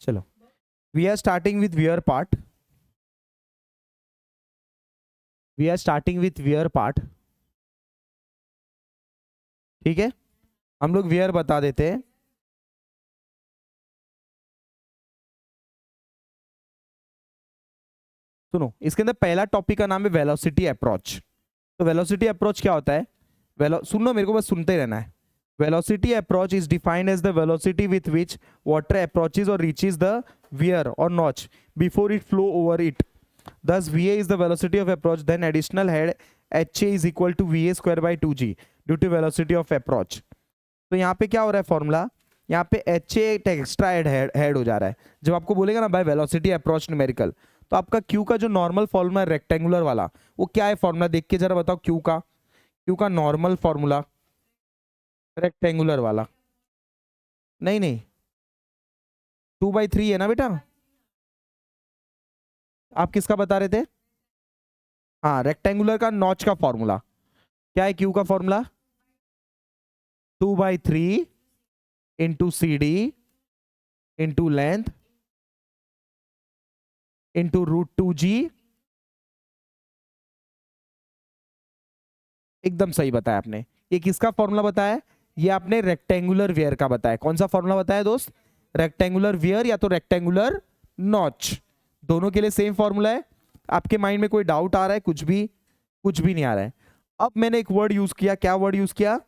चलो, we are starting with weir part. We are starting with weir part. ठीक है, हम लोग वियर बता देते हैं। सुनो, इसके अंदर पहला टॉपिक का नाम है वेलोसिटी अप्रोच। तो वेलोसिटी अप्रोच क्या होता है? सुन लो, मेरे को बस सुनते रहना है। Velocity approach is defined as the velocity with which water approaches और रीचेज द वियर और notch before it flow over it. Thus VA is the velocity of approach, then additional head HA is equal to VA square by 2G due to velocity of approach। तो यहाँ पे क्या हो रहा है formula? यहाँ पे HA एक्स्ट्रा हेड हो जा रहा है। जब आपको बोलेगा ना बाय वेलोसिटी अप्रोच न्यूमेरिकल, तो आपका Q का जो नॉर्मल फॉर्मूला है रेक्टेंगुलर वाला, वो क्या है फॉर्मूला? देख के जरा बताओ। Q का नॉर्मल फॉर्मूला रेक्टेंगुलर वाला, नहीं नहीं 2/3 है ना बेटा? आप किसका बता रहे थे? हाँ, रेक्टेंगुलर का नॉच का फॉर्मूला क्या है? Q का formula 2/3 into CD into length into √2G। एकदम सही बताया आपने। ये किसका फॉर्मूला बताया? ये आपने रेक्टेंगुलर वियर का बताया। कौन सा फॉर्मूला बताया दोस्त? रेक्टेंगुलर वियर या तो रेक्टेंगुलर नॉच, दोनों के लिए सेम फॉर्मूला है। आपके माइंड में कोई डाउट आ रहा है? कुछ भी नहीं आ रहा है। अब मैंने एक वर्ड यूज किया। क्या वर्ड यूज किया?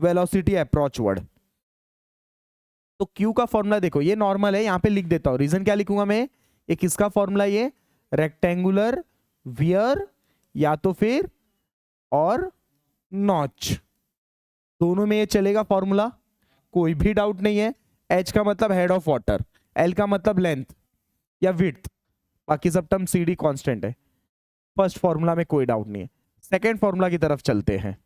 Velocity approach word. तो Q का फॉर्मूला देखो, ये नॉर्मल है, यहां पे लिख देता हूं। रीजन क्या लिखूंगा मैं? ये किसका फॉर्मूला? ये रेक्टेंगुलर वियर या तो फिर और नॉच, दोनों में ये चलेगा फॉर्मूला, कोई भी डाउट नहीं है। H का मतलब हेड ऑफ वाटर, L का मतलब लेंथ या विड्थ, बाकी सब टर्म CD कांस्टेंट है। फर्स्ट फॉर्मूला में कोई डाउट नहीं है। सेकेंड फॉर्मूला की तरफ चलते हैं।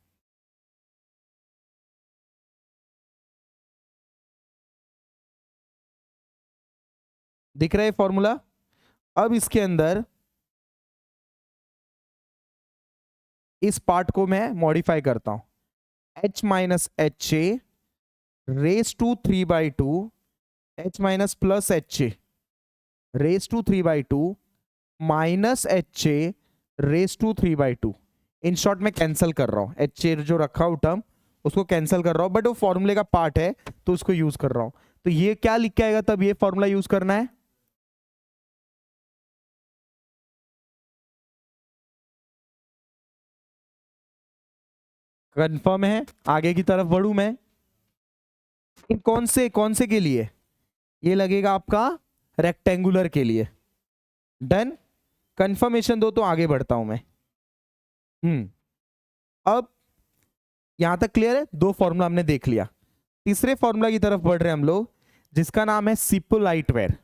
दिख रहा है फॉर्मूला? अब इसके अंदर इस पार्ट को मैं मॉडिफाई करता हूं। H minus HA raise to 3/2, H minus plus HA raise to 3/2 minus HA raise to 3/2। In short में कैंसिल कर रहा हूं, HA जो रखा हूं टर्म उसको कैंसिल कर रहा हूं, बट वो फॉर्मूले का पार्ट है तो उसको यूज कर रहा हूं। तो ये क्या लिख के आएगा? तब ये फॉर्मूला यूज करना है। कंफर्म है? आगे की तरफ बढ़ू मैं? कौन से के लिए? ये लगेगा आपका रेक्टेंगुलर के लिए। डन, कंफर्मेशन दो तो आगे बढ़ता हूं मैं। अब यहां तक क्लियर है? दो फॉर्मूला हमने देख लिया। तीसरे फॉर्मूला की तरफ बढ़ रहे हैं हम लोग, जिसका नाम है सिपोलाइट वेयर।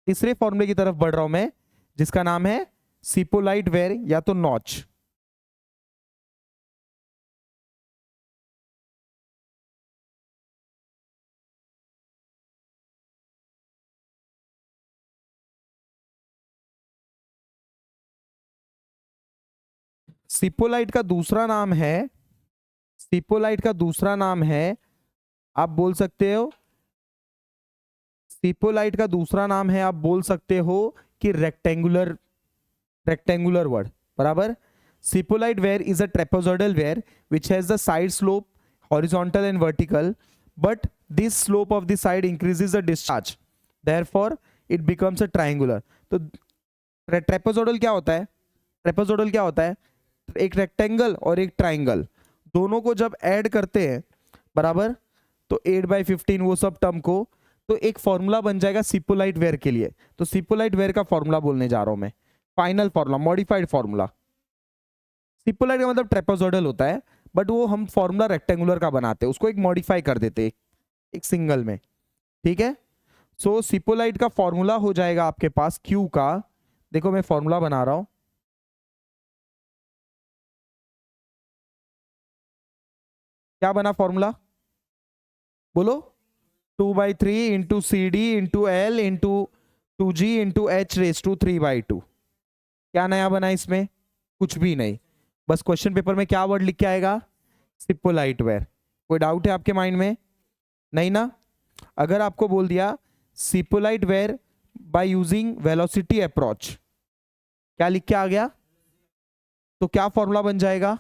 तीसरे फॉर्मूले की तरफ बढ़ रहा हूं मैं, जिसका नाम है सिपोलाइट वेयर या तो नॉच। सिपोलाइट का दूसरा नाम है, सिपोलाइट का दूसरा नाम है, आप बोल सकते हो, सिपोलाइट का दूसरा नाम है, आप बोल सकते हो कि रेक्टेंगुलर, रेक्टेंगुलर वर्ड बराबर। Cipolletti weir is a trapezoidal weir which has the side slope horizontal and vertical, but this slope of the side increases the discharge, therefore it becomes a triangular। तो trapezoidal क्या होता है? Trapezoidal क्या होता है? एक rectangle और एक ट्राइंगल, दोनों को जब ऐड करते हैं बराबर, तो 8/15 वो सब टर्म को, तो एक फॉर्मूला बन जाएगा सिपोलाइट वेयर के लिए। तो सिपोलाइट वेयर का फॉर्मूला बोलने जा रहा हूं मैं, फाइनल फॉर्मूला, मॉडिफाइड फॉर्मूला। सिपोलाइट का मतलब ट्रेपेजोइडल होता है, बट वो हम फॉर्मूला रेक्टेंगुलर का बनाते हैं, उसको एक मॉडिफाई कर देते हैं एक सिंगल में। ठीक है, सो सिपोलाइट का फॉर्मूला हो जाएगा आपके पास Q का, देखो मैं फॉर्मूला बना रहा हूं। क्या बना फॉर्मूला? बोलो। 2/3 into CD into L into 2G into H raise to 3/2। क्या नया बना इसमें? कुछ भी नहीं, बस क्वेश्चन पेपर में क्या वर्ड लिख के आएगा? सिपोलाइट वेयर। कोई डाउट है आपके माइंड में? नहीं ना? अगर आपको बोल दिया Cipolletti weir by using velocity approach, क्या लिख के आ गया? तो क्या फॉर्मूला बन जाएगा?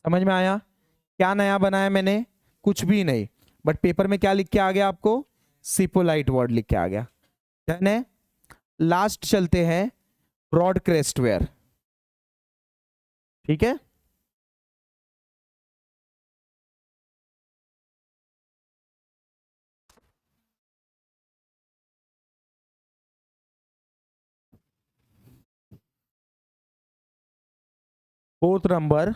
समझ में आया? क्या नया बनाया मैंने? कुछ भी नहीं, बट पेपर में क्या लिख के आ गया आपको? सिपोलाइट वर्ड लिख के आ गया। डन है। लास्ट चलते हैं, ब्रॉड क्रेस्ट वेयर। ठीक है, fourth number,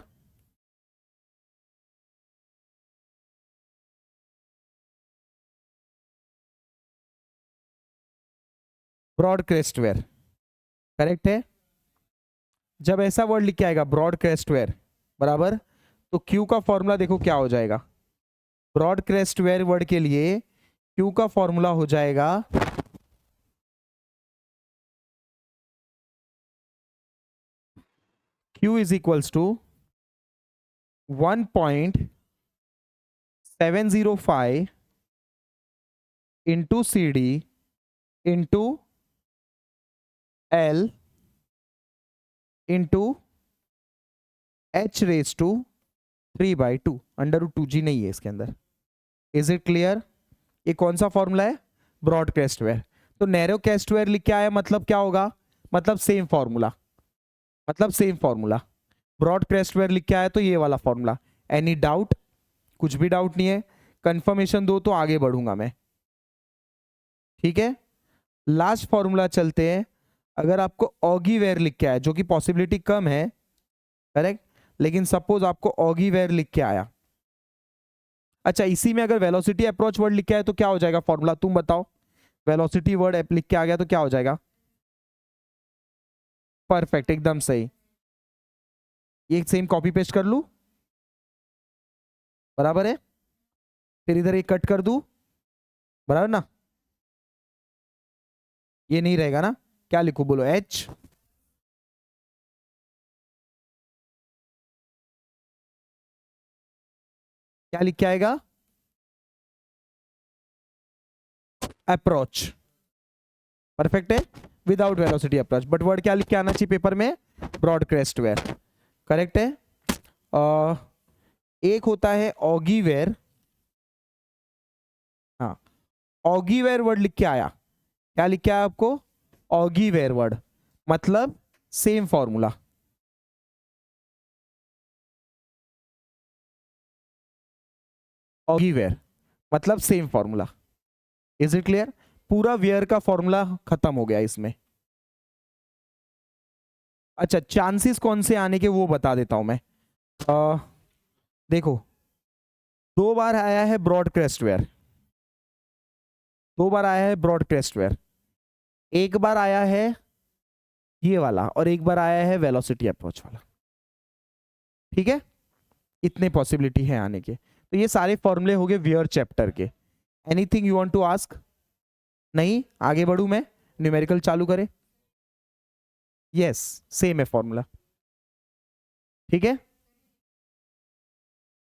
broad crest weir. Correct है। जब ऐसा वर्ड लिख के आएगा ब्रॉड क्रेस्ट वेयर बराबर, तो क्यू का फॉर्मूला देखो क्या हो जाएगा। ब्रॉड क्रेस्ट वेयर वर्ड के लिए क्यू का फॉर्मूला हो जाएगा Q is equals to 1.705 into C D into L into H raise to 3/2 √2g नहीं है इसके अंदर। Is it clear? ये कौन सा फॉर्मूला है? Broad crest weir. तो नैरो क्रेस्ट वेयर लिख के आया, मतलब क्या होगा? मतलब सेम फॉर्मूला, मतलब same formula. Broad crest weir लिख के आया तो ये वाला फॉर्मूला। Any doubt? कुछ भी डाउट नहीं है? कंफर्मेशन दो तो आगे बढ़ूंगा मैं। ठीक है, लास्ट फॉर्मूला चलते हैं। अगर आपको ऑगी वेयर लिख के आया, जो कि पॉसिबिलिटी कम है, करेक्ट, लेकिन सपोज आपको ऑगी वेयर लिख के आया, अच्छा इसी में अगर वेलोसिटी अप्रोच वर्ड लिख के आया तो क्या हो जाएगा फॉर्मूला? तुम बताओ। वेलोसिटी वर्ड लिख के आ गया तो क्या हो जाएगा? परफेक्ट, एकदम सही। ये सेम कॉपी पेस्ट कर लू, बराबर है। फिर इधर एक कट कर दूं, बराबर ना? ये नहीं रहेगा ना? क्या लिखूं बोलो? एच क्या लिख के आएगा? अप्रोच। परफेक्ट है, without velocity approach. But word क्या लिख के आना चाहिए पेपर में? Broad crest weir. करेक्ट है। एक होता है ऑगी वेयर। हाँ, ऑगी वेयर वर्ड लिख के आया, क्या लिख के आया आपको? ऑगी वेयर वर्ड, मतलब सेम फॉर्मूला। ऑगी वेयर मतलब same formula. Is it clear? पूरा वेयर का फॉर्मूला खत्म हो गया इसमें। अच्छा, चांसेस कौन से आने के वो बता देता हूं मैं। देखो, 2 बार आया है ब्रॉड क्रेस्ट वेयर, 2 बार आया है ब्रॉड क्रेस्ट वेयर, एक बार आया है ये वाला, और एक बार आया है वेलोसिटी अप्रोच वाला। ठीक है, इतने पॉसिबिलिटी है आने के। तो ये सारे फॉर्मूले हो गए वियर चैप्टर के। Anything you want to ask? नहीं, आगे बढ़ू मैं, न्यूमेरिकल चालू करें? यस, सेम है फॉर्मूला। ठीक है,